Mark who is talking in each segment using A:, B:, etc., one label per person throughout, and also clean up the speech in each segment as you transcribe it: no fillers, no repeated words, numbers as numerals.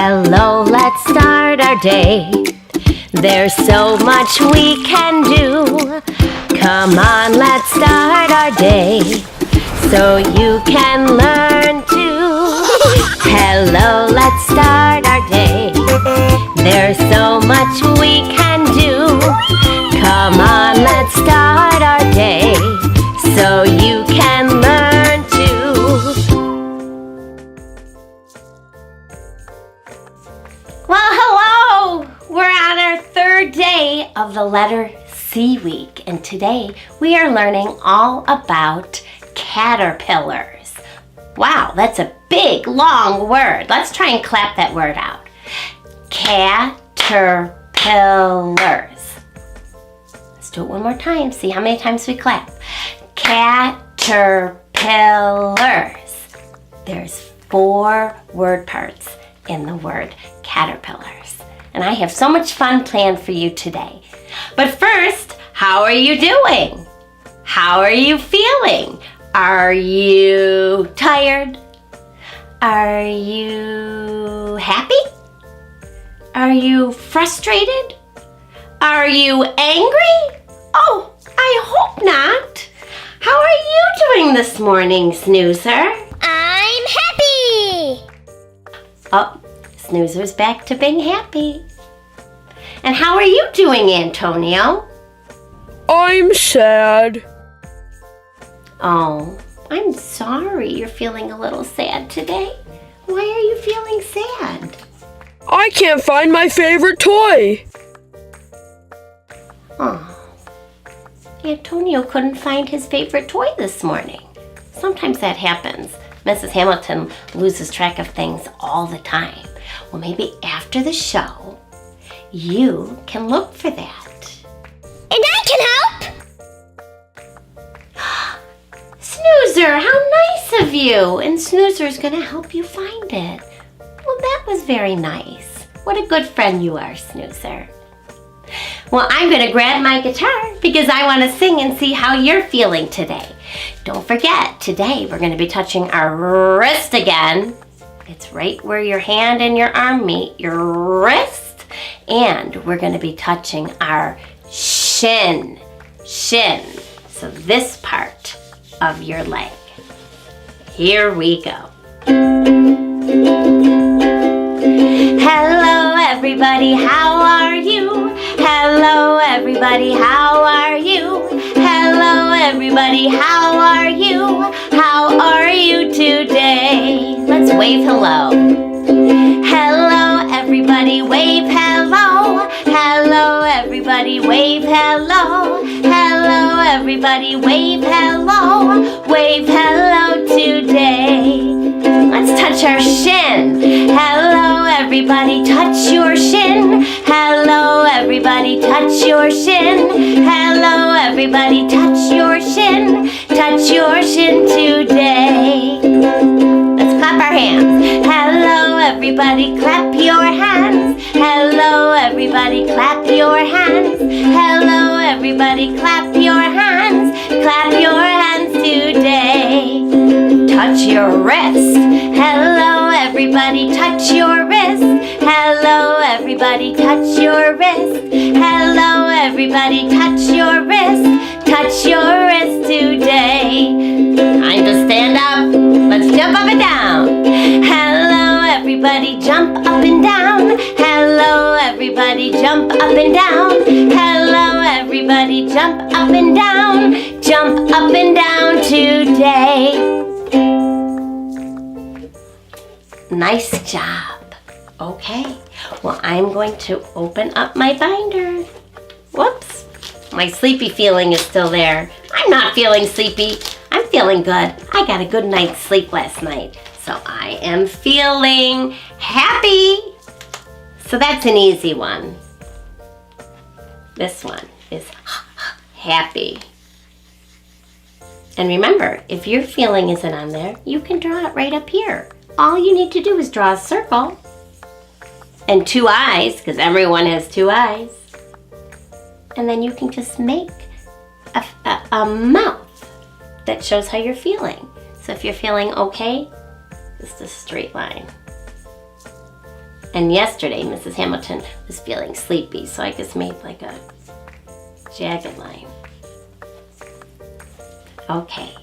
A: Hello, let's start our day. There's so much we can do. Come on, let's start our day so you can learn too. Hello, let's start our day. There's so much we can do. Come on, let's start our day so you can learn too. Well, hello! We're on our third day of the letter C week, and today we are learning all about caterpillars. Wow, that's a big, long word. Let's try and clap that word out. Caterpillars. Let's do it one more time. See how many times we clap. Caterpillars. There's 4 word parts in the word caterpillars. And I have so much fun planned for you today. But first, how are you doing? How are you feeling? Are you tired? Are you happy? Are you frustrated? Are you angry? Oh, I hope not. How are you doing this morning, Snoozer?
B: I'm happy!
A: Oh, Snoozer's back to being happy. And how are you doing, Antonio?
C: I'm sad.
A: Oh, I'm sorry you're feeling a little sad today. Why are you feeling sad?
C: I can't find my favorite toy.
A: Oh, Antonio couldn't find his favorite toy this morning. Sometimes that happens. Mrs. Hamilton loses track of things all the time. Well, maybe after the show, you can look for that.
B: And I can help!
A: Snoozer, how nice of you! And Snoozer's gonna help you find it. Well, that was very nice. What a good friend you are, Snoozer. Well, I'm gonna grab my guitar because I want to sing and see how you're feeling today. Don't forget, today we're gonna be touching our wrist again. It's right where your hand and your arm meet, your wrist. And we're gonna be touching our shin. So this part of your leg. Here we go. Hello everybody, how are you? Hello everybody, how are you? Hello everybody, how are you? How are you today? Let's wave hello. Hello everybody, wave hello. Hello everybody, wave hello. Hello everybody, wave hello. Wave hello today. Let's touch our shin. Hello everybody, touch your shin. Hello everybody, touch your shin. Hello everybody, touch your shin. Touch your shin today. Let's clap our hands. Hello everybody, clap your hands. Hello everybody, clap your hands. Hello everybody, clap your hands. Clap your hands today. Touch your wrist. Hello everybody, touch your wrist. Hello everybody, touch your wrist. Hello everybody, touch your wrist. Touch your wrist today. Time to stand up. Let's jump up and down. Hello everybody, jump up and down. Hello everybody, jump up and down. Hello everybody, jump up and down. Jump up and down today. Nice job. Okay, well, I'm going to open up my binder. Whoops, my sleepy feeling is still there. I'm not feeling sleepy. I'm feeling good. I got a good night's sleep last night, so I am feeling happy. So that's an easy one. This one is happy. And remember, if your feeling isn't on there, you can draw it right up here. All you need to do is draw a circle and 2 eyes, because everyone has 2 eyes. And then you can just make a mouth that shows how you're feeling. So if you're feeling okay, just a straight line. And yesterday, Mrs. Hamilton was feeling sleepy, so I just made like a jagged line. Okay,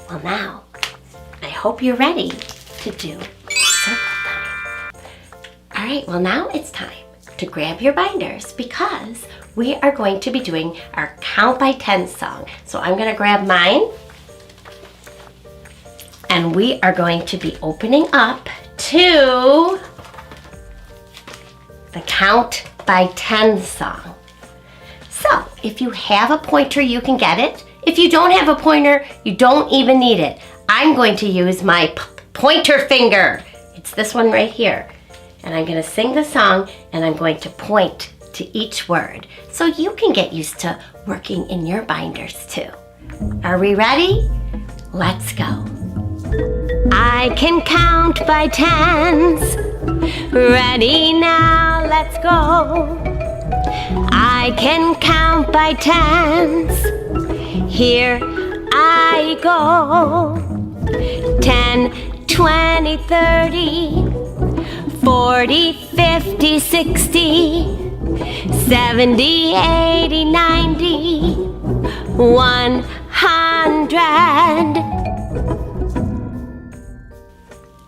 A: well now, I hope you're ready to do circle time. All right, well now it's time to grab your binders because we are going to be doing our count by 10 song. So I'm gonna grab mine and we are going to be opening up to the count by 10 song. So if you have a pointer, you can get it. If you don't have a pointer, you don't even need it. I'm going to use my pointer finger. It's this one right here. And I'm going to sing the song and I'm going to point to each word so you can get used to working in your binders too. Are we ready? Let's go. I can count by tens. Ready now, let's go. I can count by tens. Here I go. 10, 20, 30, 40, 50, 60, 70, 80, 90, 100.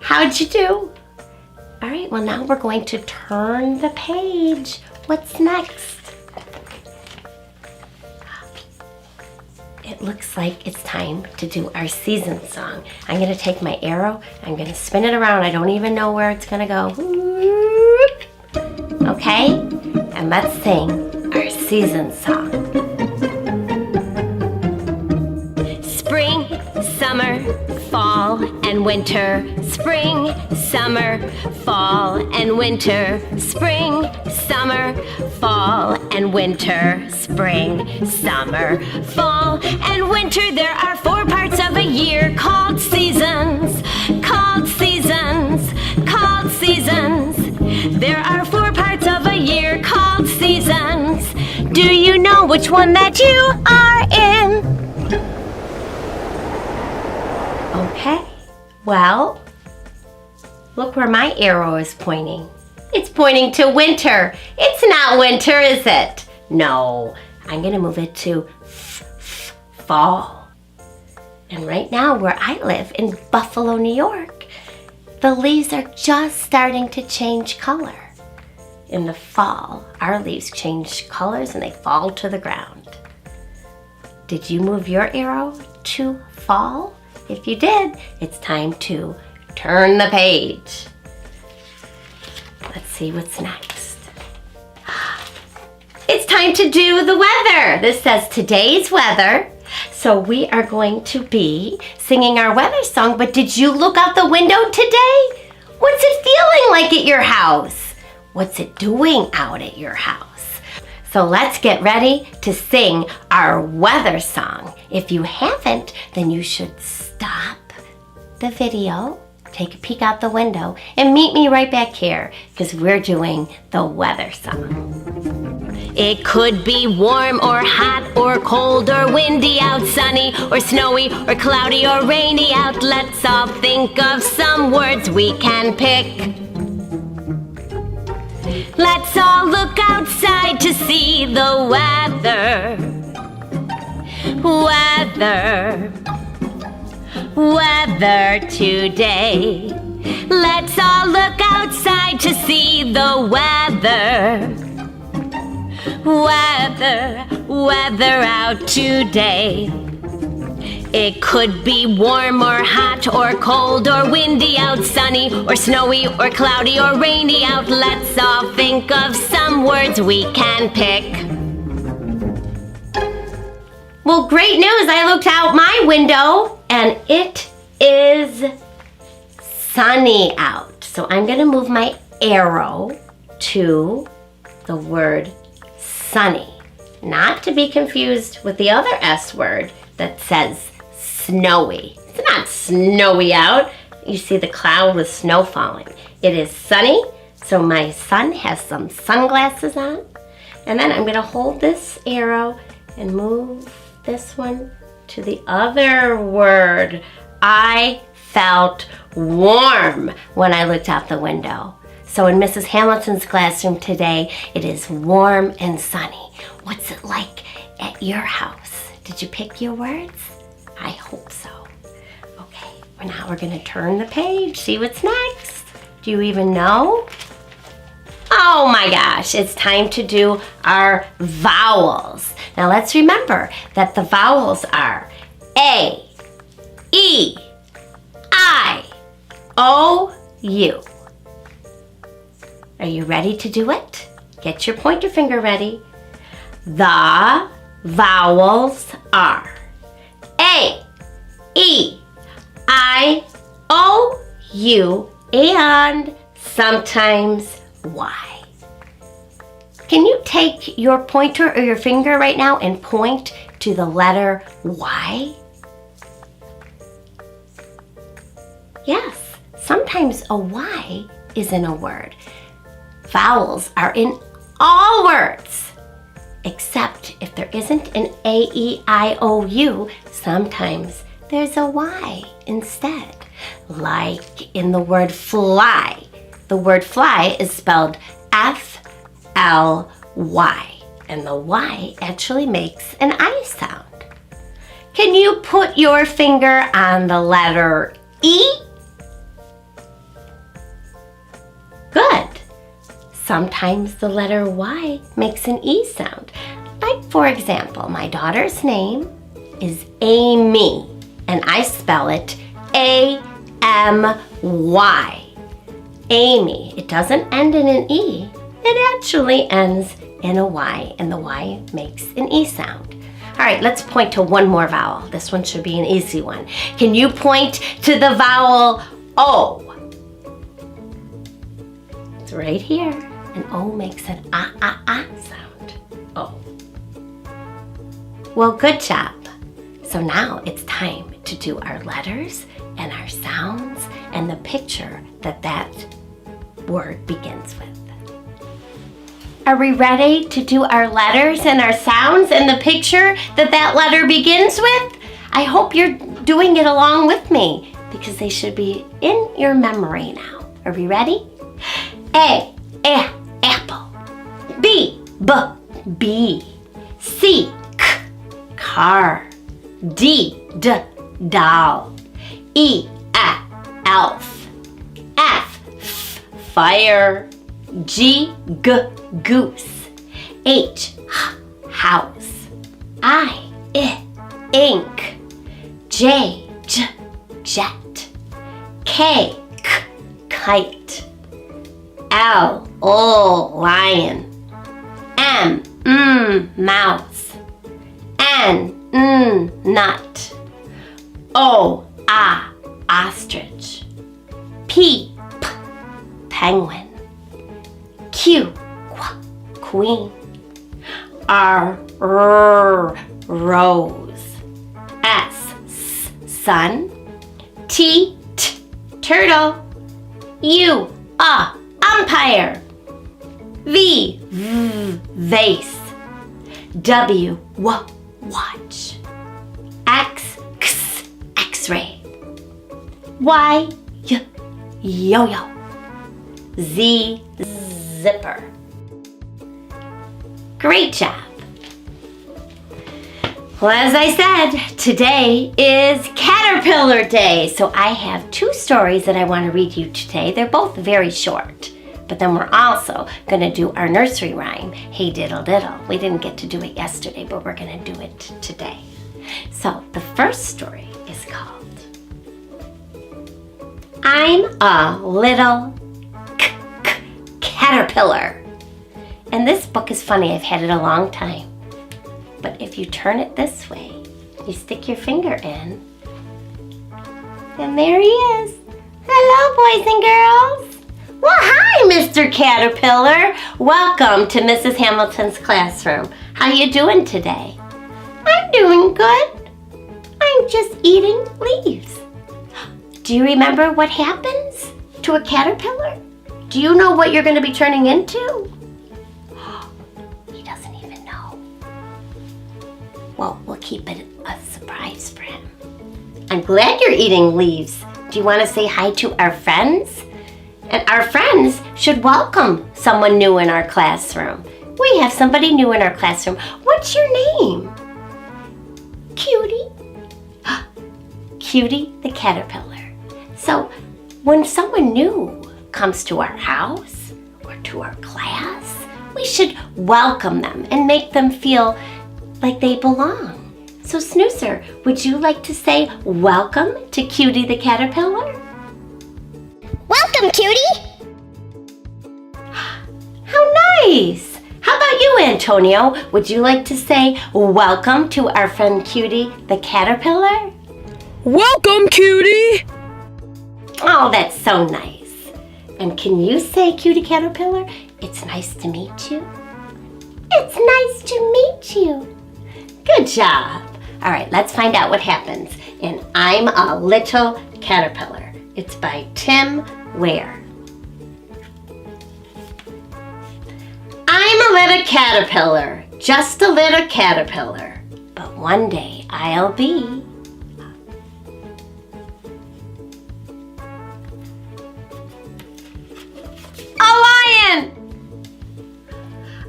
A: How'd you do? All right, well now we're going to turn the page. What's next? It looks like it's time to do our season song. I'm gonna take my arrow, I'm gonna spin it around. I don't even know where it's gonna go. Okay, and let's sing our season song. Spring, summer, fall, and winter. Spring, summer, fall, and winter. Spring, summer, fall, and winter. Spring, summer, fall, and winter. There are 4 parts of a year called seasons. Called seasons. Called seasons. There are 4 parts of a year called seasons. Do you know which one that you are in? Okay, well, look where my arrow is pointing. It's pointing to winter. It's not winter, is it? No, I'm gonna move it to fall. And right now where I live in Buffalo, New York, the leaves are just starting to change color. In the fall, our leaves change colors and they fall to the ground. Did you move your arrow to fall? If you did, it's time to turn the page. Let's see what's next. It's time to do the weather. This says today's weather. So we are going to be singing our weather song, but did you look out the window today? What's it feeling like at your house? What's it doing out at your house? So let's get ready to sing our weather song. If you haven't, then you should stop the video, take a peek out the window, and meet me right back here because we're doing the weather song. It could be warm or hot or cold or windy out, sunny or snowy or cloudy or rainy out. Let's all think of some words we can pick. Let's all look outside to see the weather. Weather. Weather today. Let's all look outside to see the weather. Weather. Weather out today. It could be warm or hot or cold or windy out, sunny or snowy or cloudy or rainy out. Let's all think of some words we can pick. Well, great news. I looked out my window and it is sunny out. So I'm going to move my arrow to the word sunny. Not to be confused with the other S word that says snowy. It's not snowy out. You see the cloud with snow falling. It is sunny, so my son has some sunglasses on. And then I'm going to hold this arrow and move this one to the other word. I felt warm when I looked out the window. So in Mrs. Hamilton's classroom today, it is warm and sunny. What's it like at your house? Did you pick your words? I hope so. Okay, well, now we're gonna turn the page, see what's next. Do you even know? Oh my gosh, it's time to do our vowels. Now let's remember that the vowels are A, E, I, O, U. Are you ready to do it? Get your pointer finger ready. The vowels are A, E, I, O, U, and sometimes Y. Can you take your pointer or your finger right now and point to the letter Y? Yes, sometimes a Y is in a word. Vowels are in all words, except if there isn't an A, E, I, O, U, sometimes there's a Y instead. Like in the word fly. The word fly is spelled F-L-Y, and the Y actually makes an I sound. Can you put your finger on the letter E? Good. Sometimes the letter Y makes an E sound. Like, for example, my daughter's name is Amy, and I spell it A-M-Y. Amy. It doesn't end in an E. It actually ends in a Y, and the Y makes an E sound. All right, let's point to one more vowel. This one should be an easy one. Can you point to the vowel O? It's right here. And O makes an ah sound. O. Well, good job. So now it's time to do our letters and our sounds and the picture that that word begins with. Are we ready to do our letters and our sounds and the picture that that letter begins with? I hope you're doing it along with me because they should be in your memory now. Are we ready? A, apple. B, bee. C, car. D, doll. E, elf. F, fire. G, goose. H, house. I, ink. J, jet. K, kite. L, lion. M, mouse. N, nut. O, ostrich. P, penguin. Q, queen. R, rose. S, sun. T, turtle. U, umpire. V, vase. W, watch. X, x-ray. Y, yo-yo. Z, zipper. Great job. Well, as I said, today is Caterpillar Day, so I have two stories that I want to read you today. They're both very short, but then we're also going to do our nursery rhyme, Hey Diddle Diddle. We didn't get to do it yesterday, but we're going to do it today. So the first story is called I'm a Little Caterpillar. And this book is funny. I've had it a long time. But if you turn it this way, you stick your finger in, and there he is. Hello, boys and girls. Well, hi, Mr. Caterpillar. Welcome to Mrs. Hamilton's classroom. How you doing today? I'm doing good. I'm just eating leaves. Do you remember what happens to a caterpillar? Do you know what you're going to be turning into? He doesn't even know. Well, we'll keep it a surprise for him. I'm glad you're eating leaves. Do you want to say hi to our friends? And our friends should welcome someone new in our classroom. We have somebody new in our classroom. What's your name? Cutie. Cutie the caterpillar. So when someone new comes to our house or to our class, we should welcome them and make them feel like they belong. So Snoozer, would you like to say welcome to Cutie the caterpillar?
B: Welcome, Cutie.
A: How nice! How about you, Antonio? Would you like to say welcome to our friend Cutie the caterpillar?
C: Welcome, Cutie!
A: Oh, that's so nice. And can you say, Cutie caterpillar, it's nice to meet you? It's nice to meet you. Good job. All right, let's find out what happens in I'm a Little Caterpillar. It's by Tim Ware. I'm a little caterpillar, just a little caterpillar. But one day I'll be a lion!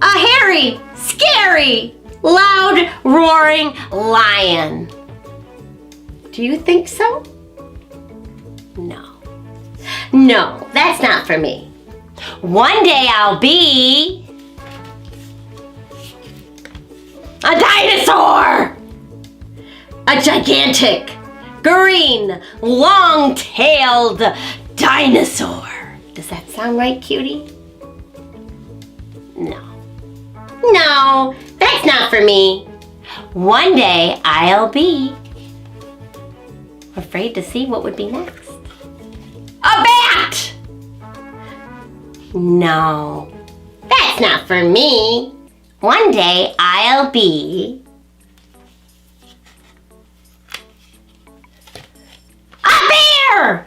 A: A hairy, scary, loud, roaring lion. Do you think so? No. No, that's not for me. One day I'll be a dinosaur! A gigantic, green, long-tailed dinosaur. Does that sound right, Cutie? No. No, that's not for me. One day I'll be afraid to see what would be next. A bat! No, that's not for me. One day I'll be a bear!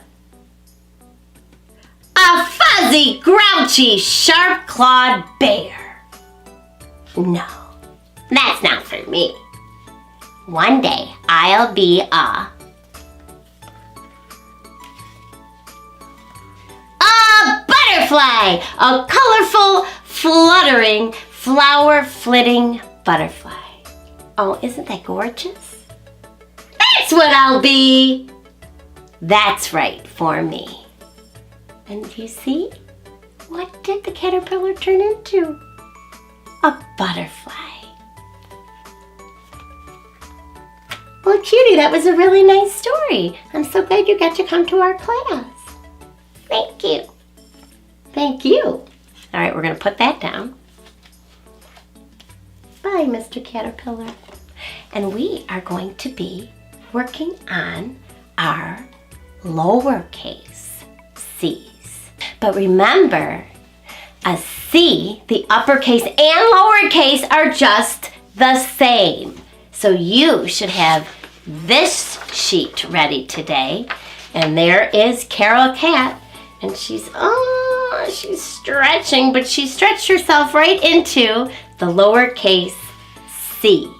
A: A fuzzy, grouchy, sharp-clawed bear. No, that's not for me. One day I'll be a butterfly, a colorful, fluttering, flower-flitting butterfly. Oh, isn't that gorgeous? That's what I'll be. That's right for me. And you see, what did the caterpillar turn into? A butterfly. Well, Cutie, that was a really nice story. I'm so glad you got to come to our class. Thank you. Thank you. All right, we're going to put that down. Bye, Mr. Caterpillar. And we are going to be working on our lowercase c's. But remember, a C, the uppercase and lowercase are just the same. So you should have this sheet ready today. And there is Carol Cat. And she's stretching, but she stretched herself right into the lowercase c.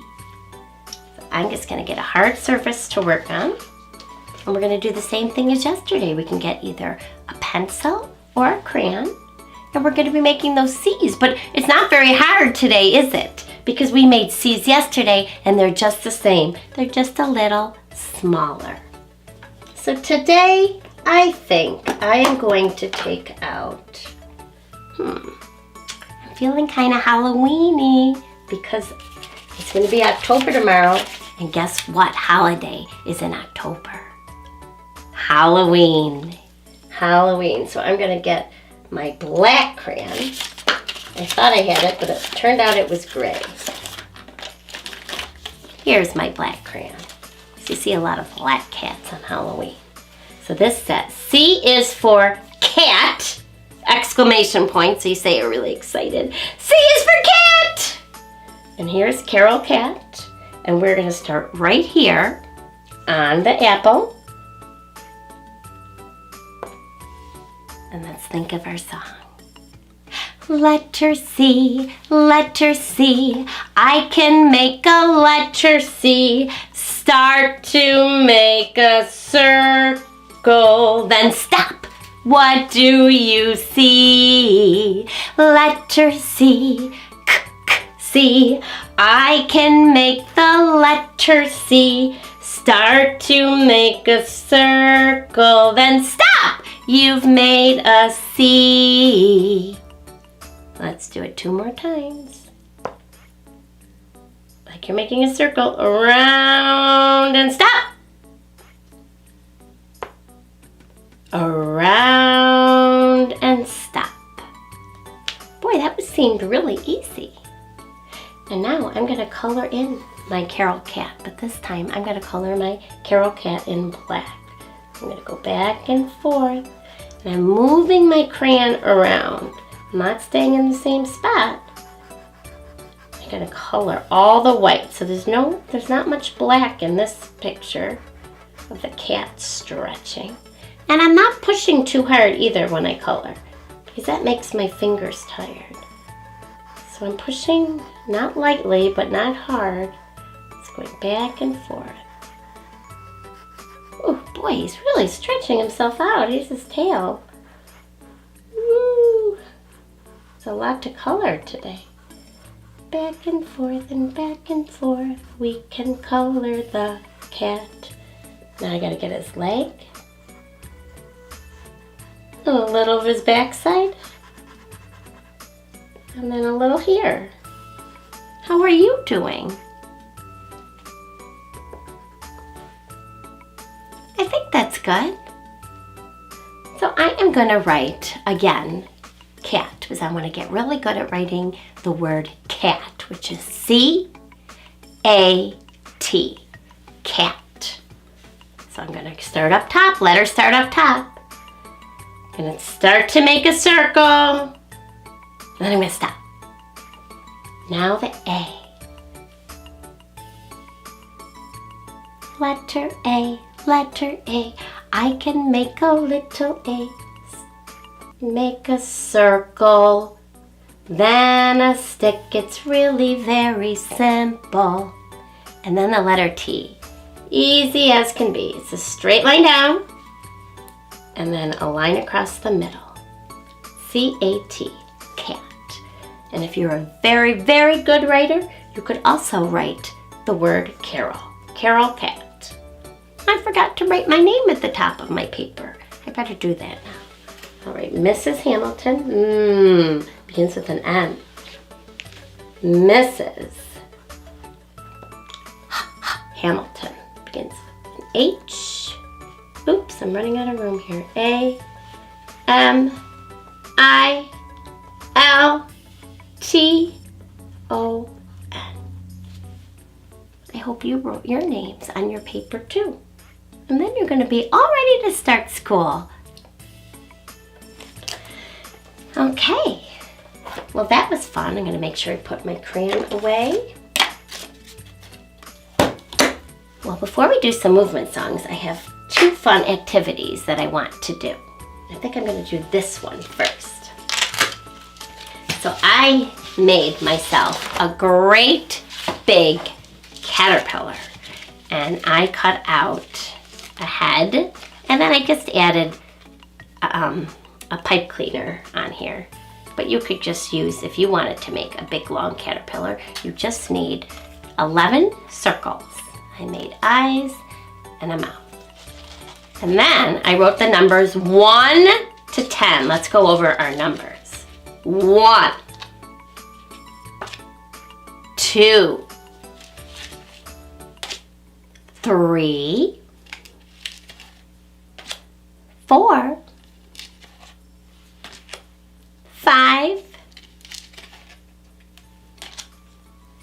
A: So I'm just going to get a hard surface to work on. And we're going to do the same thing as yesterday. We can get either a pencil or a crayon. And we're going to be making those C's. But it's not very hard today, is it? Because we made C's yesterday and they're just the same. They're just a little smaller. So today, I think I am going to take out, I'm feeling kind of Halloween-y because it's going to be October tomorrow. And guess what holiday is in October? Halloween. Halloween. So I'm going to get my black crayon. I thought I had it, but it turned out it was gray. Here's my black crayon. So you see a lot of black cats on Halloween. So this says, C is for cat, exclamation point, so you say you're really excited. C is for cat! And here's Carol Cat, and we're gonna start right here on the apple. And let's think of our song. Letter C, I can make a letter C. Start to make a circle, then stop. What do you see? Letter C, C. I can make the letter C. Start to make a circle, then stop! You've made a C. Let's do it 2 more times. Like you're making a circle, around and stop. Around and stop. Boy, that seemed really easy. And now I'm going to color in my Carol cat, but this time I'm going to color my Carol cat in black. I'm going to go back and forth, and I'm moving my crayon around. I'm not staying in the same spot. I'm going to color all the white. So there's not much black in this picture of the cat stretching. And I'm not pushing too hard either when I color, because that makes my fingers tired. So I'm pushing not lightly, but not hard. It's going back and forth. Oh boy, he's really stretching himself out. Here's his tail. Woo! It's a lot to color today. Back and forth and back and forth, we can color the cat. Now I gotta get his leg. A little of his backside. And then a little here. How are you doing? I think that's good. So I am going to write, again, cat, because I want to get really good at writing the word cat, which is C-A-T, cat. So I'm going to start up top, let her start up top. I'm going to start to make a circle, and then I'm going to stop. Now the A. Letter A, letter A. I can make a little A. Make a circle, then a stick. It's really very simple. And then the letter T. Easy as can be. It's a straight line down, and then a line across the middle. C-A-T, cat. And if you're a very, very good writer, you could also write the word Carol. Carol cat. I forgot to write my name at the top of my paper. I better do that now. All right, Mrs. Hamilton. Begins with an M. Mrs. Hamilton begins with an H. Oops, I'm running out of room here. A-M-I-L-T-O-N. I hope you wrote your names on your paper too. And then you're going to be all ready to start school. Okay. Well, that was fun. I'm going to make sure I put my crayon away. Well, before we do some movement songs, I have 2 fun activities that I want to do. I think I'm going to do this one first. So I made myself a great big caterpillar, and I cut out a head, and then I just added a pipe cleaner on here. But you could just use, if you wanted to make a big long caterpillar, you just need 11 circles. I made eyes and a mouth. And then I wrote the numbers 1 to 10. Let's go over our numbers. 1, 2, 3, 4, 5,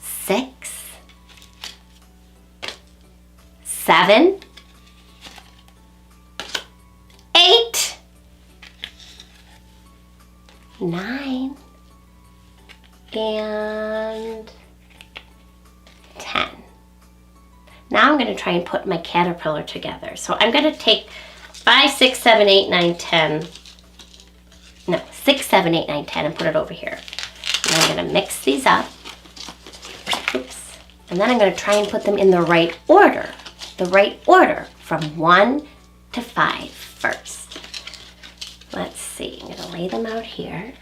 A: 6, 7, 8, 9, and 10. Now I'm going to try and put my caterpillar together. So I'm going to take 5, 6, 7, 8, 9, 10. No, 6, 7, 8, 9, 10 and put it over here. And I'm going to mix these up. Oops. And then I'm going to try and put them in the right order. The right order from 1 to 5 first. see, I'm gonna lay them out here.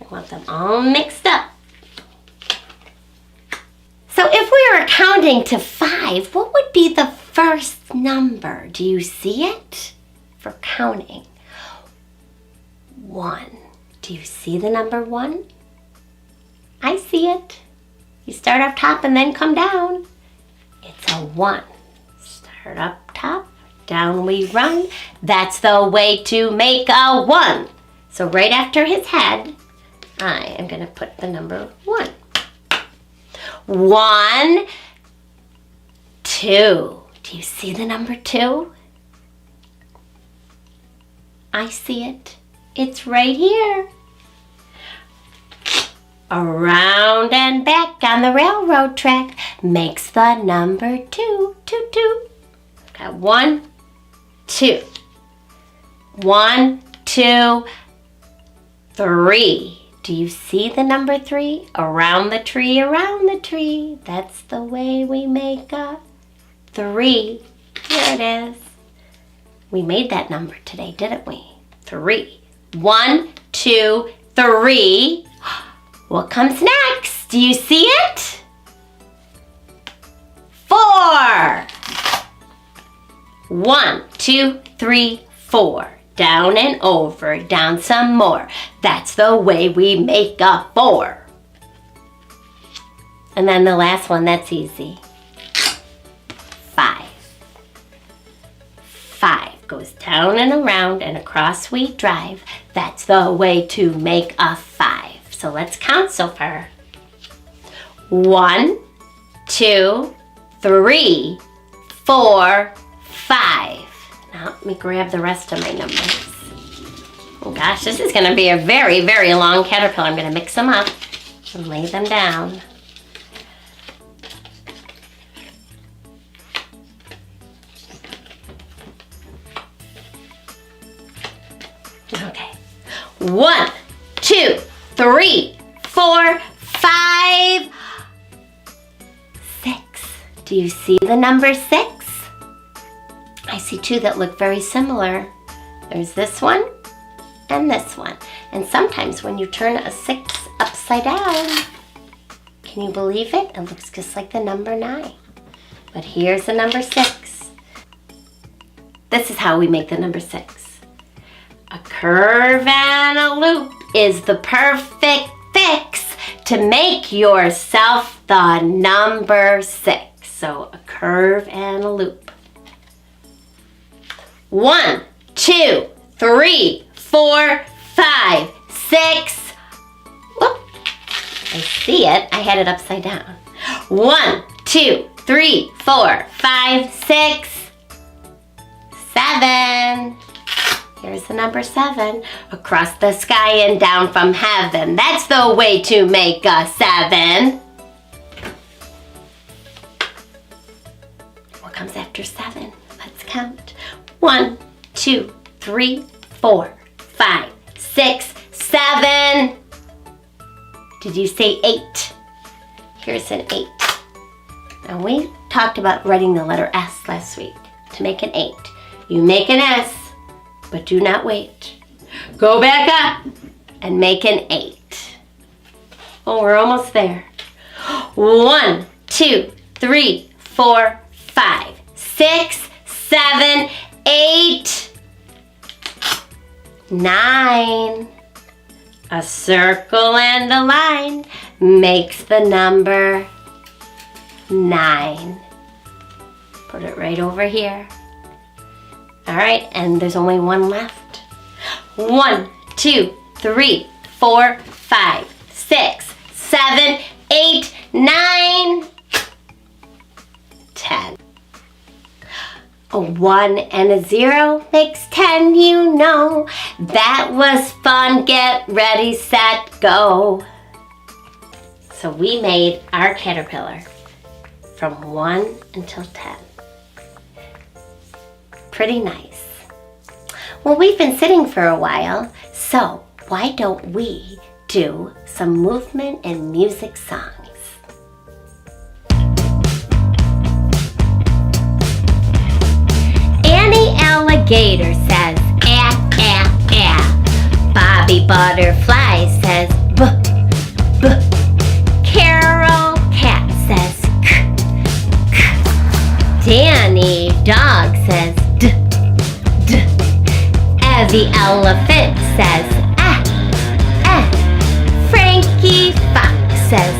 A: I want them all mixed up. So if we were counting to 5, what would be the first number? Do you see it? For counting. 1. Do you see the number 1? I see it. You start up top and then come down. It's a 1. Start up top, down we run. That's the way to make a 1. So right after his head, I am going to put the number 1. 1, 2. Do you see the number 2? I see it. It's right here. Around and back on the railroad track makes the number 2. 2, 2. Got 1, 2. 1, 2, 3. Do you see the number 3? Around the tree, around the tree. That's the way we make a 3. Here it is. We made that number today, didn't we? 3. 1, 2, 3. What comes next? Do you see it? 4. 1, 2, 3, 4. Down and over, down some more. That's the way we make a 4. And then the last one, that's easy. 5. 5 goes down and around and across we drive. That's the way to make a 5. So let's count so far. 1, 2, 3, 4, 5. Now let me grab the rest of my numbers. Oh gosh, this is going to be a very, very long caterpillar. I'm going to mix them up and lay them down. Okay. 1, 2, 3, 4, 5, 6. Do you see the number 6? I see 2 that look very similar. There's this one and this one. And sometimes when you turn a 6 upside down, can you believe it? It looks just like the number 9. But here's the number 6. This is how we make the number 6. A curve and a loop is the perfect fix to make yourself the number 6. So a curve and a loop. 1, 2, 3, 4, 5, 6. Whoop. I see it. I had it upside down. 1, 2, 3, 4, 5, 6, 7. Here's the number 7. Across the sky and down from heaven. That's the way to make a 7. What comes after 7? Let's count. 1, 2, 3, 4, 5, 6, 7. Did you say 8? Here's an 8. Now we talked about writing the letter S last week to make an 8. You make an S, but do not wait. Go back up and make an 8. Oh, we're almost there. 1, 2, 3, 4, 5, 6, 7, 8, 9. A circle and a line makes the number 9. Put it right over here. All right, and there's only one left. 1, 2, 3, 4, 5, 6, 7, 8, 9, 10. A 1 and a 0 makes 10, you know. That was fun. Get ready, set, go. So we made our caterpillar from 1 until 10. Pretty nice. Well, we've been sitting for a while, so why don't we do some movement and music songs? Annie Alligator says, butterfly says b, b. Carol cat says k, k. Danny dog says d, d. Evie elephant says ah, ah. Frankie fox says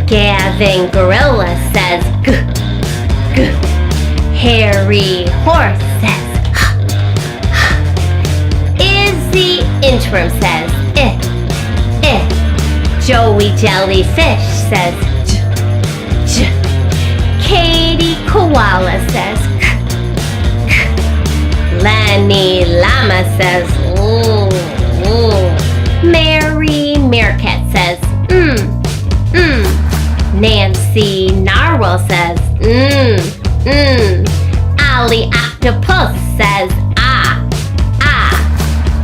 A: Gavin gorilla says g, g. Harry horse says h, h. Izzy inchworm says eh, eh. Joey jellyfish says j, j. Katie koala says k, k. Lenny llama says ooh, ooh. Mary meerkat says Nancy narwhal says Ollie octopus says ah, ah.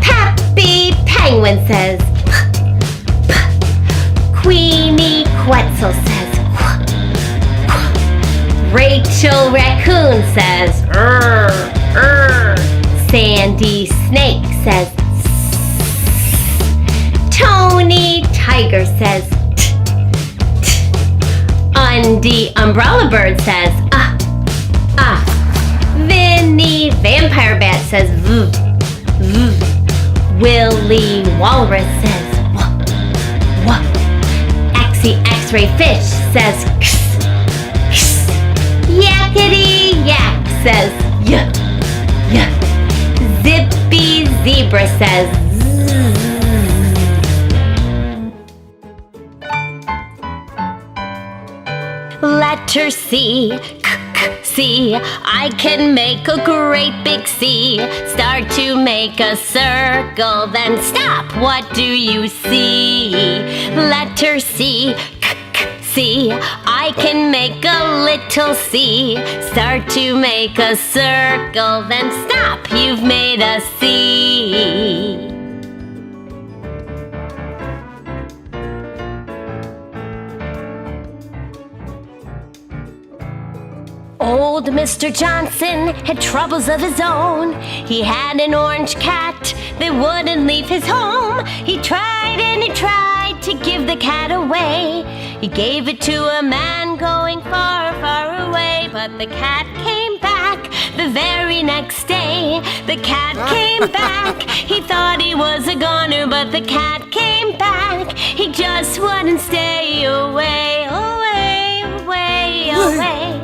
A: Peppy penguin says p, p. Queenie quetzal says qu, qu. Rachel raccoon says Sandy snake says Tony tiger says t, t. Undy umbrella bird says ah, ah. Vinny vampire bat says v, v. Willie walrus says wah, wah. Axie x-ray fish says x, x. Yakety yak says y, y. Zippy zebra says zzz. Letter C, k, k, C. I can make a great big C. Start to make a circle, then stop. What do you see? Letter C, k, k, C. I can make a little C. Start to make a circle, then stop. You've made a C. Old Mr. Johnson had troubles of his own. He had an orange cat that wouldn't leave his home. He tried and he tried to give the cat away. He gave it to a man going far, far away. But the cat came back the very next day. The cat came back. He thought he was a goner, but the cat came back. He just wouldn't stay away, away, away, away.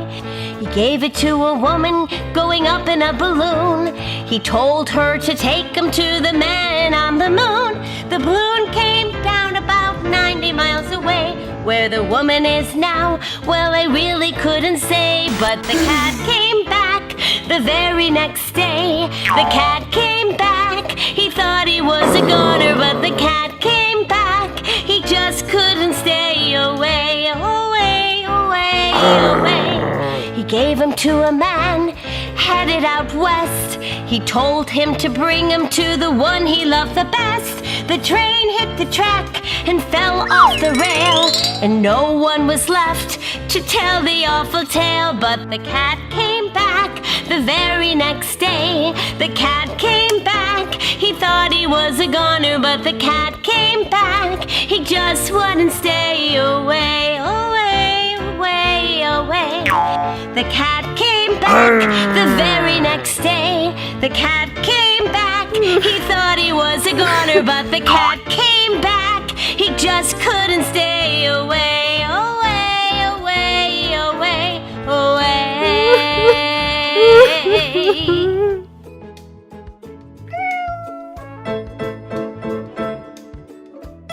A: He gave it to a woman going up in a balloon. He told her to take him to the man on the moon. The balloon came down about 90 miles away. Where the woman is now, well, I really couldn't say. But the cat came back the very next day. The cat came back. He thought he was a goner, but the cat came back. He just couldn't stay away, away, away, away. He gave him to a man headed out west. He told him to bring him to the one he loved the best. The train hit the track and fell off the rail, and no one was left to tell the awful tale. But the cat came back the very next day. The cat came back. He thought he was a goner, but the cat came back. He just wouldn't stay away, away, away, away. The cat came back the very next day. The cat came back. He thought he was a goner, but the cat came back. He just couldn't stay away, away, away, away, away.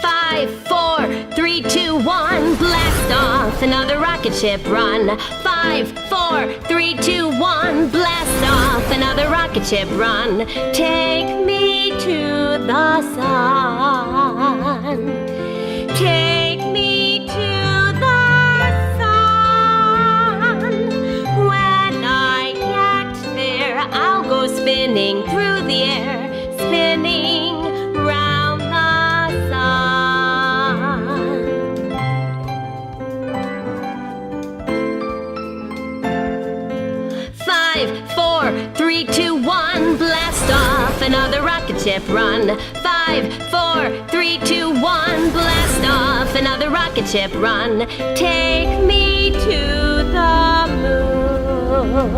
A: 5, 4, 3, 2, 1, blast off, another rocket ship run. 5, 4, 3, 2, 1, blast off, another rocket ship run. Take me to the sun. Take me to the sun. When I get there, I'll go spinning through the air, spinning round the sun. 5, 4, 3, 2, 1, blast off, another rocket ship, run. 5, 4, 3, 2, 1, blast off, another rocket ship, run. Take me to the moon.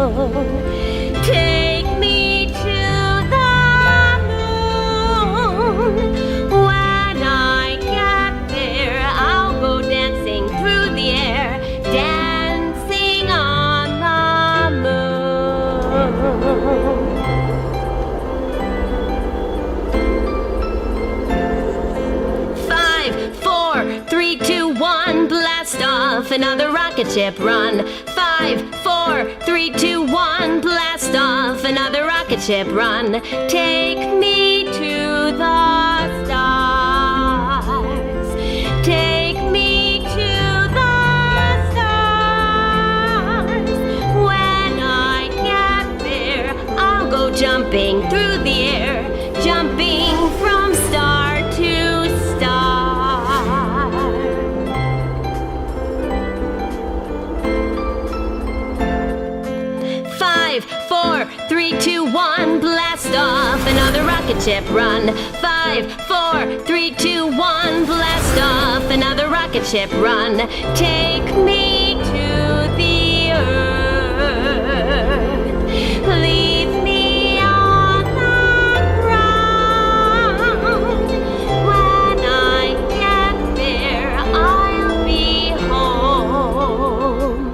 A: Take me to the moon. When I get there, I'll go dancing through the air, dancing on the moon. 5, 4, 3, 2, 1, blast off, another rocket ship, run. 5, 4, 3, 2, 1, blast off, another rocket ship, run. Take me to the stars. Take me to the stars. When I get there, I'll go jumping through the air, jumping from star to star. 5, 4, 3, 2, 1, blast off, another rocket ship, run. 5, 4, 3, 2, 1, blast off, another rocket ship, run. Take me to the earth. Leave me on the ground. When I get there, I'll be home.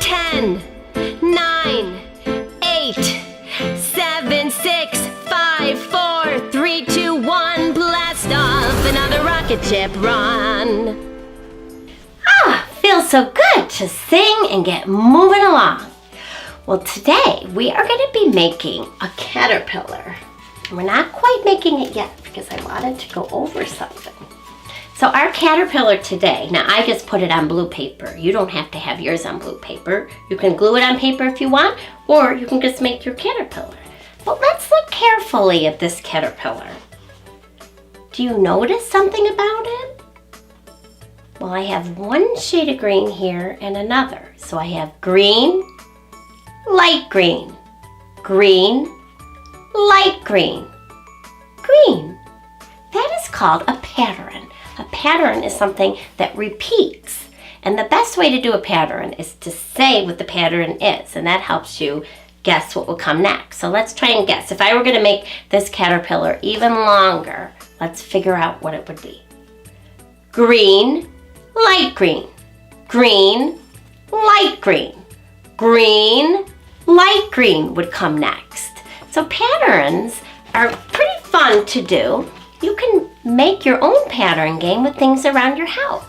A: 10, 9, 8, 7, 6, 5, 4, 3, 2, 1, blast off, another rocket ship, run. Feels so good to sing and get moving along. Well, today we are going to be making a caterpillar. We're not quite making it yet because I wanted to go over something. So our caterpillar today, now I just put it on blue paper. You don't have to have yours on blue paper. You can glue it on paper if you want, or you can just make your caterpillar. But let's look carefully at this caterpillar. Do you notice something about it? Well, I have one shade of green here and another. So I have green, light green, green, light green, green. That is called a pattern. A pattern is something that repeats. And the best way to do a pattern is to say what the pattern is, and that helps you guess what will come next. So let's try and guess. If I were going to make this caterpillar even longer, let's figure out what it would be. Green, light green, green, light green, green, light green would come next. So patterns are pretty fun to do. You can make your own pattern game with things around your house.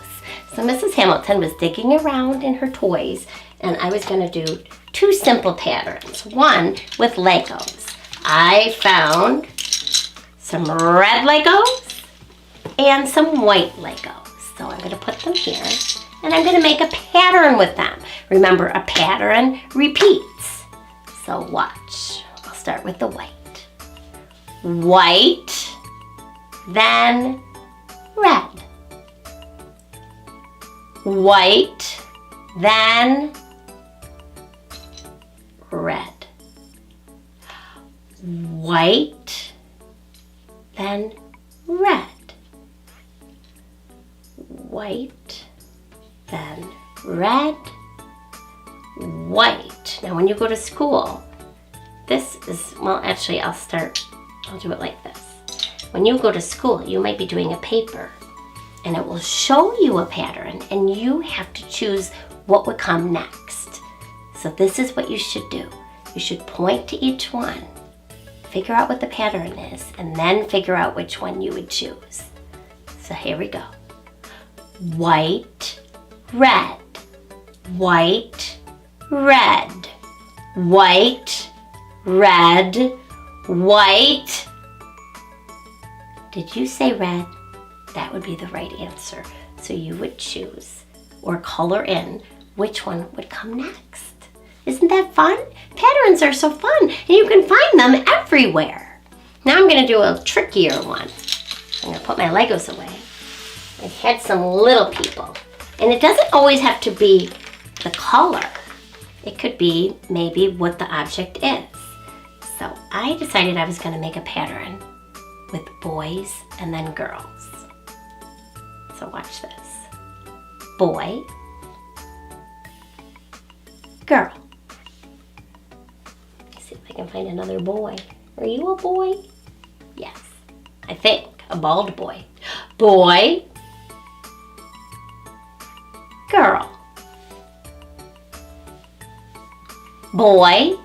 A: So Mrs. Hamilton was digging around in her toys, and I was going to do two simple patterns. One with Legos. I found some red Legos and some white Legos. So I'm going to put them here, and I'm going to make a pattern with them. Remember, a pattern repeats. So watch. I'll start with the white. White, then red. White, then red. White, then red. White, then red, white. Now when you go to school, this is, well actually I'll do it like this. When you go to school, you might be doing a paper, and it will show you a pattern, and you have to choose what would come next. So this is what you should do. You should point to each one, figure out what the pattern is, and then figure out which one you would choose. So here we go. White, red, white, red, white, red, white. Did you say red? That would be the right answer. So you would choose or color in which one would come next. Isn't that fun? Patterns are so fun, and you can find them everywhere. Now I'm going to do a trickier one. I'm going to put my Legos away. I had some little people. And it doesn't always have to be the color. It could be maybe what the object is. So I decided I was going to make a pattern with boys and then girls. So watch this. Boy, girl. Let's see if I can find another boy. Are you a boy? Yes, I think. A bald boy. Boy, girl. Boy,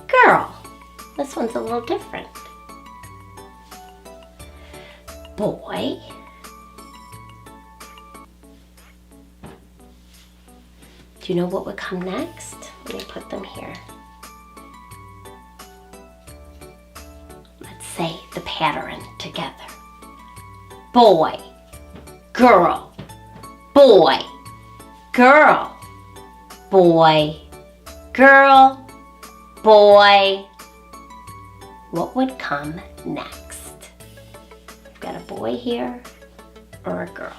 A: girl. This one's a little different. Boy, do you know what would come next? Let me put them here. Let's say the pattern together. Boy, girl, boy, girl, boy, girl, boy. What would come next? I've got a boy here or a girl.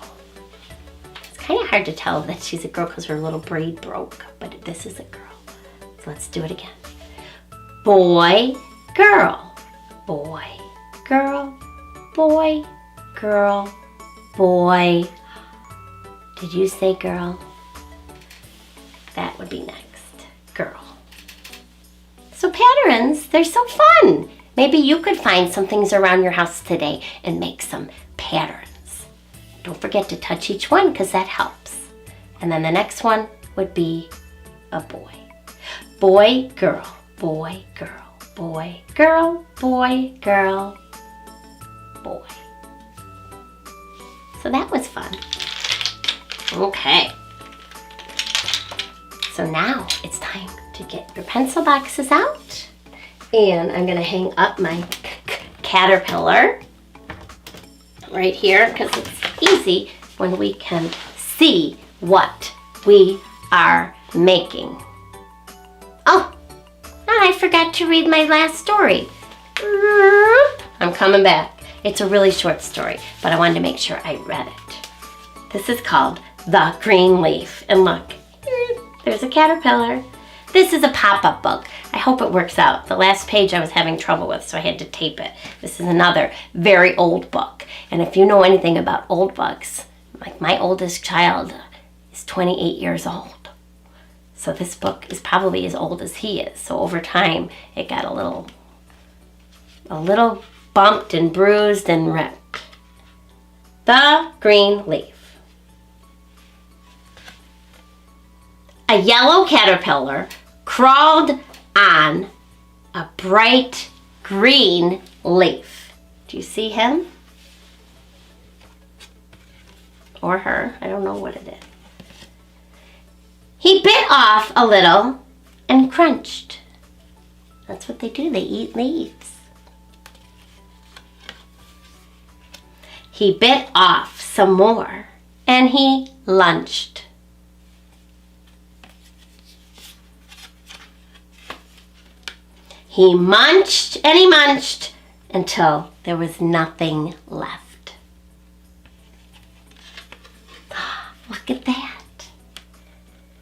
A: It's kind of hard to tell that she's a girl because her little braid broke, but this is a girl. So let's do it again. Boy, girl, boy, girl, boy, girl, boy. Did you say girl? That would be next. Girl. So patterns, they're so fun. Maybe you could find some things around your house today and make some patterns. Don't forget to touch each one because that helps. And then the next one would be a boy. Boy, girl, boy, girl, boy, girl, boy, girl, boy. So that was fun. Okay. So now it's time to get your pencil boxes out. And I'm going to hang up my caterpillar right here because it's easy when we can see what we are making. Oh, and I forgot to read my last story. I'm coming back. It's a really short story, but I wanted to make sure I read it. This is called The Green Leaf. And look, there's a caterpillar. This is a pop-up book. I hope it works out. The last page I was having trouble with, so I had to tape it. This is another very old book. And if you know anything about old books, like my oldest child is 28 years old. So this book is probably as old as he is. So over time, it got a little bumped and bruised and ripped. The Green Leaf. A yellow caterpillar crawled on a bright green leaf. Do you see him? Or her, I don't know what it is. He bit off a little and crunched. That's what they do, they eat leaves. He bit off some more and he lunched. He munched and he munched until there was nothing left. Look at that.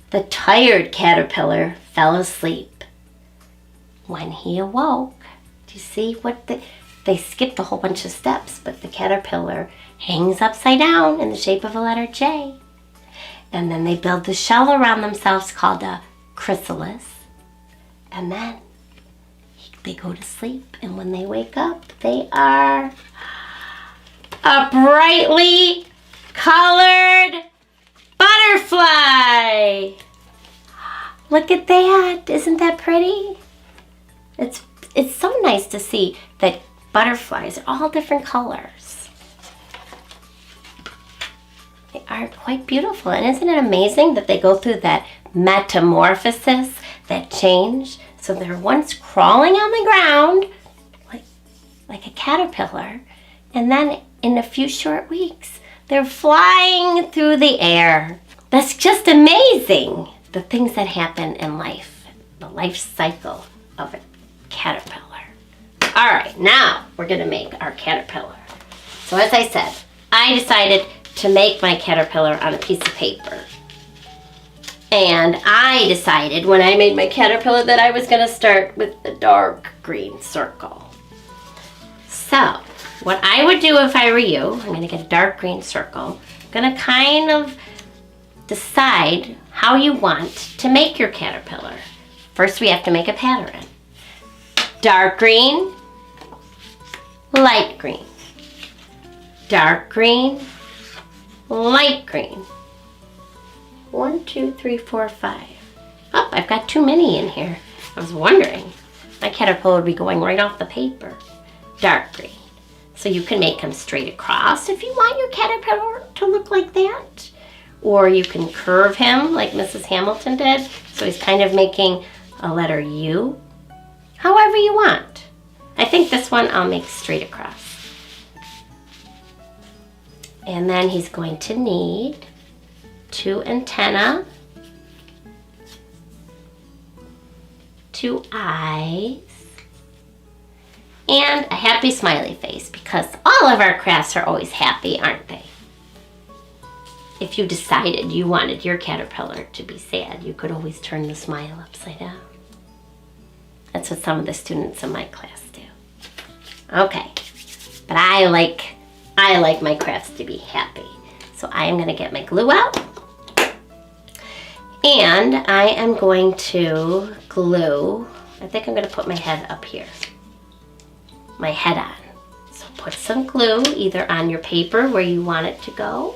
A: The tired caterpillar fell asleep. When he awoke, do you see what they skipped a whole bunch of steps, but the caterpillar hangs upside down in the shape of a letter J. And then they build the shell around themselves called a chrysalis. And then they go to sleep, and when they wake up, they are a brightly colored butterfly. Look at that. Isn't that pretty? It's so nice to see that butterflies are all different colors. They are quite beautiful. And isn't it amazing that they go through that metamorphosis, that change? So they're once crawling on the ground like a caterpillar, and then in a few short weeks, they're flying through the air. That's just amazing, the things that happen in life, the life cycle of a caterpillar. All right, now we're gonna make our caterpillar. So as I said, I decided to make my caterpillar on a piece of paper. And I decided when I made my caterpillar that I was going to start with the dark green circle. So, what I would do if I were you, I'm going to get a dark green circle. I'm going to kind of decide how you want to make your caterpillar. First, we have to make a pattern. Dark green, light green. Dark green, light green. 1, 2, 3, 4, 5. Oh, I've got too many in here. I was wondering. My caterpillar would be going right off the paper. Dark green. So you can make them straight across if you want your caterpillar to look like that. Or you can curve him like Mrs. Hamilton did. So he's kind of making a letter U. However you want. I think this one I'll make straight across. And then he's going to need 2 antennae, 2 eyes, and a happy smiley face, because all of our crafts are always happy, aren't they? If you decided you wanted your caterpillar to be sad, you could always turn the smile upside down. That's what some of the students in my class do. Okay, but I like my crafts to be happy. So I am going to get my glue out. And I am going to glue, I think I'm going to put my head up here. My head on. So put some glue either on your paper where you want it to go.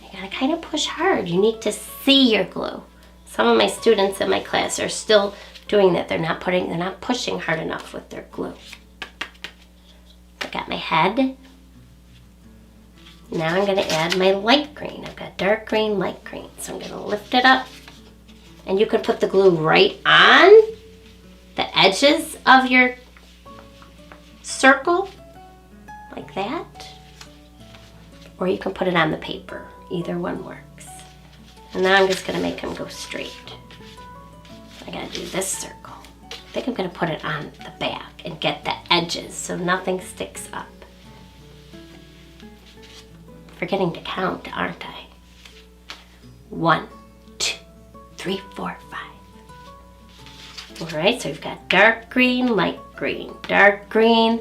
A: You got to kind of push hard. You need to see your glue. Some of my students in my class are still doing that. They're not pushing hard enough with their glue. I got my head. Now I'm going to add my light green. I've got dark green, light green. So I'm going to lift it up. And you can put the glue right on the edges of your circle, like that. Or you can put it on the paper. Either one works. And now I'm just going to make them go straight. I got to do this circle. I think I'm going to put it on the back and get the edges so nothing sticks up. Forgetting to count, aren't I? 1, 2, 3, 4, 5. All right, so we've got dark green, dark green,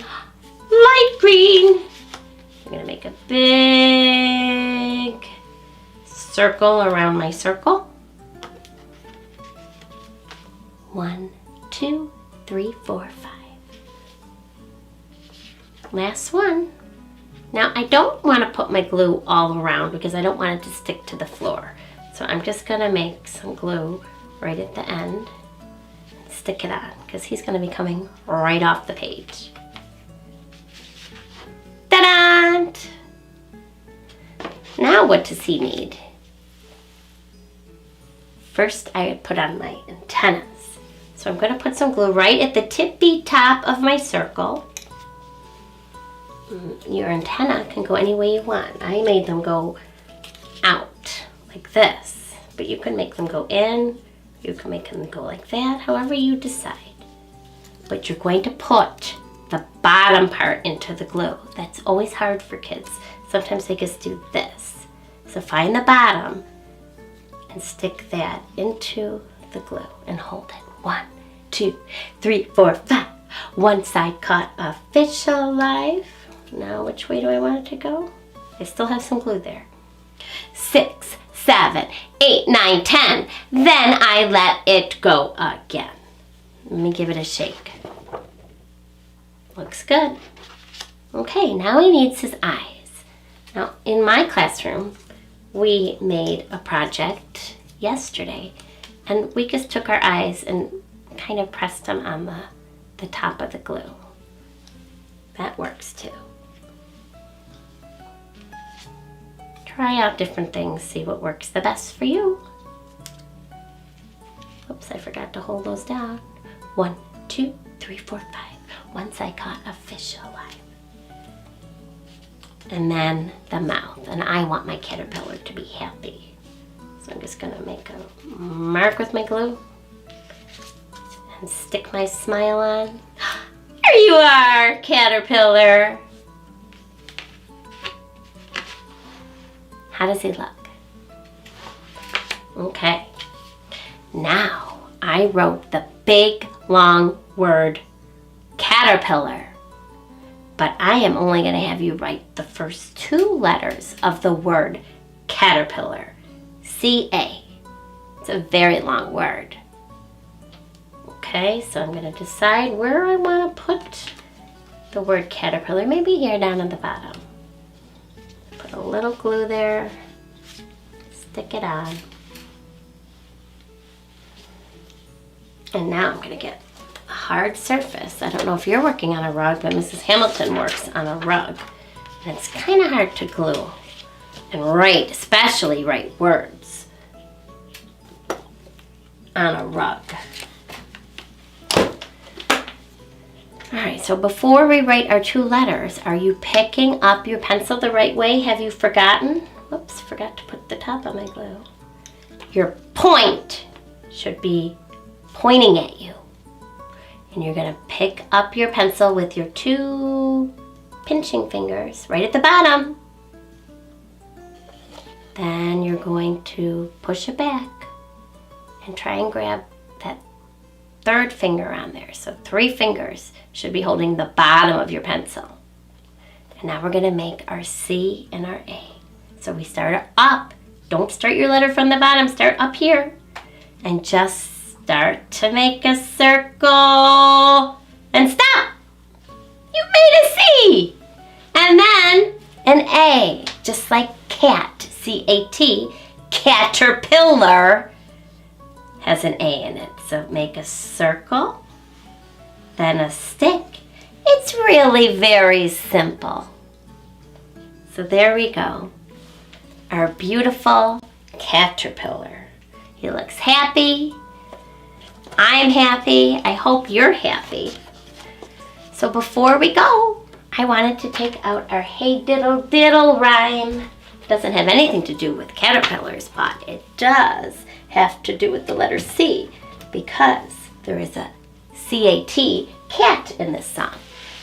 A: light green. I'm gonna make a big circle around my circle. 1, 2, 3, 4, 5. Last one. Now I don't want to put my glue all around because I don't want it to stick to the floor. So I'm just going to make some glue right at the end and stick it on because he's going to be coming right off the page. Ta-da! Now what does he need? First I put on my antennas. So I'm going to put some glue right at the tippy top of my circle. Your antenna can go any way you want. I made them go out like this, but you can make them go in, you can make them go like that, however you decide. But you're going to put the bottom part into the glue. That's always hard for kids. Sometimes they just do this. So find the bottom and stick that into the glue and hold it. 1, 2, 3, 4, 5. One side caught a fish alive. Now, which way do I want it to go? I still have some glue there. 6, 7, 8, 9, 10. Then I let it go again. Let me give it a shake. Looks good. Okay, now he needs his eyes. Now, in my classroom, we made a project yesterday, and we just took our eyes and kind of pressed them on the top of the glue. That works too. Try out different things, see what works the best for you. Oops, I forgot to hold those down. 1, 2, 3, 4, 5. Once I caught a fish alive. And then the mouth, and I want my caterpillar to be happy. So I'm just gonna make a mark with my glue and stick my smile on. There you are, caterpillar. How does he look? Okay. Now I wrote the big long word caterpillar. But I am only going to have you write the first 2 letters of the word caterpillar. C-A. It's a very long word. Okay, so I'm going to decide where I want to put the word caterpillar. Maybe here down at the bottom. Put a little glue there. Stick it on. And now I'm going to get a hard surface. I don't know if you're working on a rug, but Mrs. Hamilton works on a rug. And it's kind of hard to glue and write, especially write words on a rug. All right, so before we write our 2 letters, are you picking up your pencil the right way? Have you forgotten? Whoops, forgot to put the top on my glue. Your point should be pointing at you. And you're going to pick up your pencil with your 2 pinching fingers right at the bottom. Then you're going to push it back and try and grab that 3rd finger on there. So 3 fingers should be holding the bottom of your pencil. And now we're going to make our C and our A. So we start up. Don't start your letter from the bottom. Start up here. And just start to make a circle. And stop. You made a C. And then an A. Just like cat. C-A-T. Caterpillar has an A in it. So make a circle. Then a stick. It's really very simple. So there we go. Our beautiful caterpillar. He looks happy. I'm happy. I hope you're happy. So before we go, I wanted to take out our Hey Diddle Diddle rhyme. It doesn't have anything to do with caterpillars, but it does have to do with the letter C because there is a C-A-T, cat, in this song.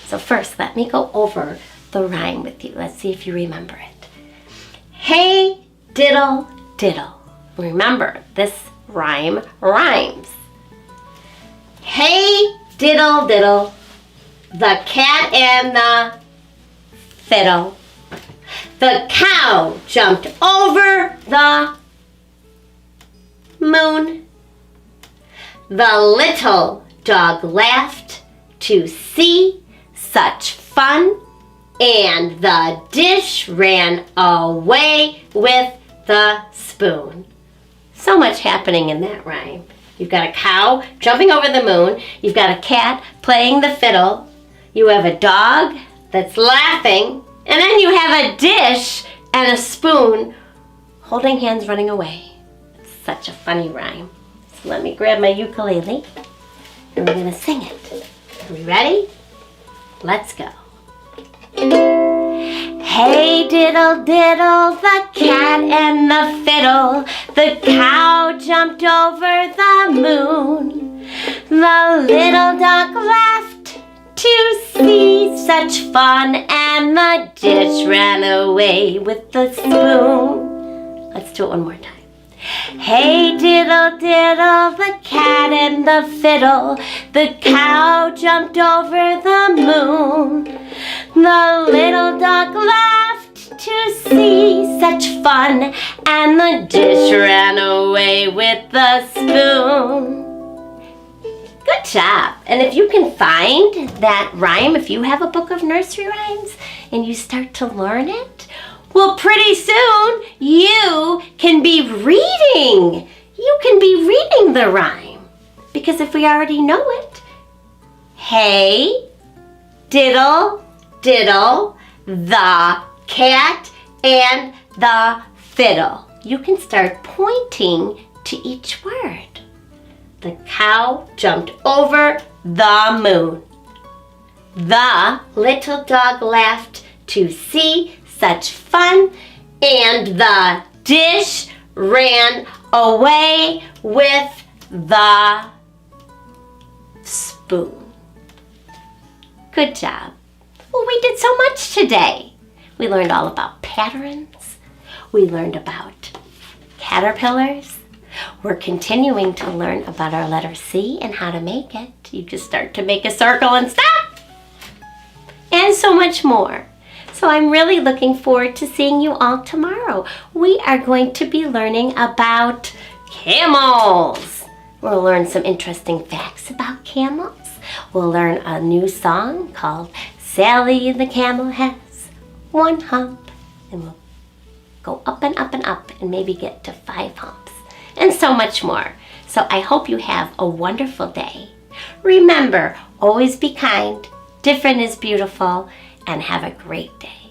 A: So first, let me go over the rhyme with you. Let's see if you remember it. Hey diddle diddle. Remember, this rhyme rhymes. Hey diddle diddle, the cat and the fiddle. The cow jumped over the moon. The little dog laughed to see such fun, and the dish ran away with the spoon. So much happening in that rhyme. You've got a cow jumping over the moon. You've got a cat playing the fiddle. You have a dog that's laughing. And then you have a dish and a spoon holding hands running away. It's such a funny rhyme. So let me grab my ukulele and we're going to sing it. Are we ready? Let's go. Hey diddle diddle, the cat and the fiddle. The cow jumped over the moon. The little dog laughed to see such fun, and the dish ran away with the spoon. Let's do it one more time. Hey diddle diddle, the cat and the fiddle. The cow jumped over the moon. The little dog laughed to see such fun, and the dish ran away with the spoon. Good job. And if you can find that rhyme, if you have a book of nursery rhymes and you start to learn it, well, pretty soon you can be reading. You can be reading the rhyme. Because if we already know it, hey, diddle, diddle, the cat and the fiddle. You can start pointing to each word. The cow jumped over the moon. The little dog laughed to see such fun, and the dish ran away with the spoon. Good job. Well, we did so much today. We learned all about patterns. We learned about caterpillars. We're continuing to learn about our letter C and how to make it. You just start to make a circle and stop. And so much more. So I'm really looking forward to seeing you all tomorrow. We are going to be learning about camels. We'll learn some interesting facts about camels. We'll learn a new song called Sally the Camel Has One Hump. And we'll go up and up and up and maybe get to 5 humps. And so much more. So I hope you have a wonderful day. Remember, always be kind, different is beautiful, and have a great day.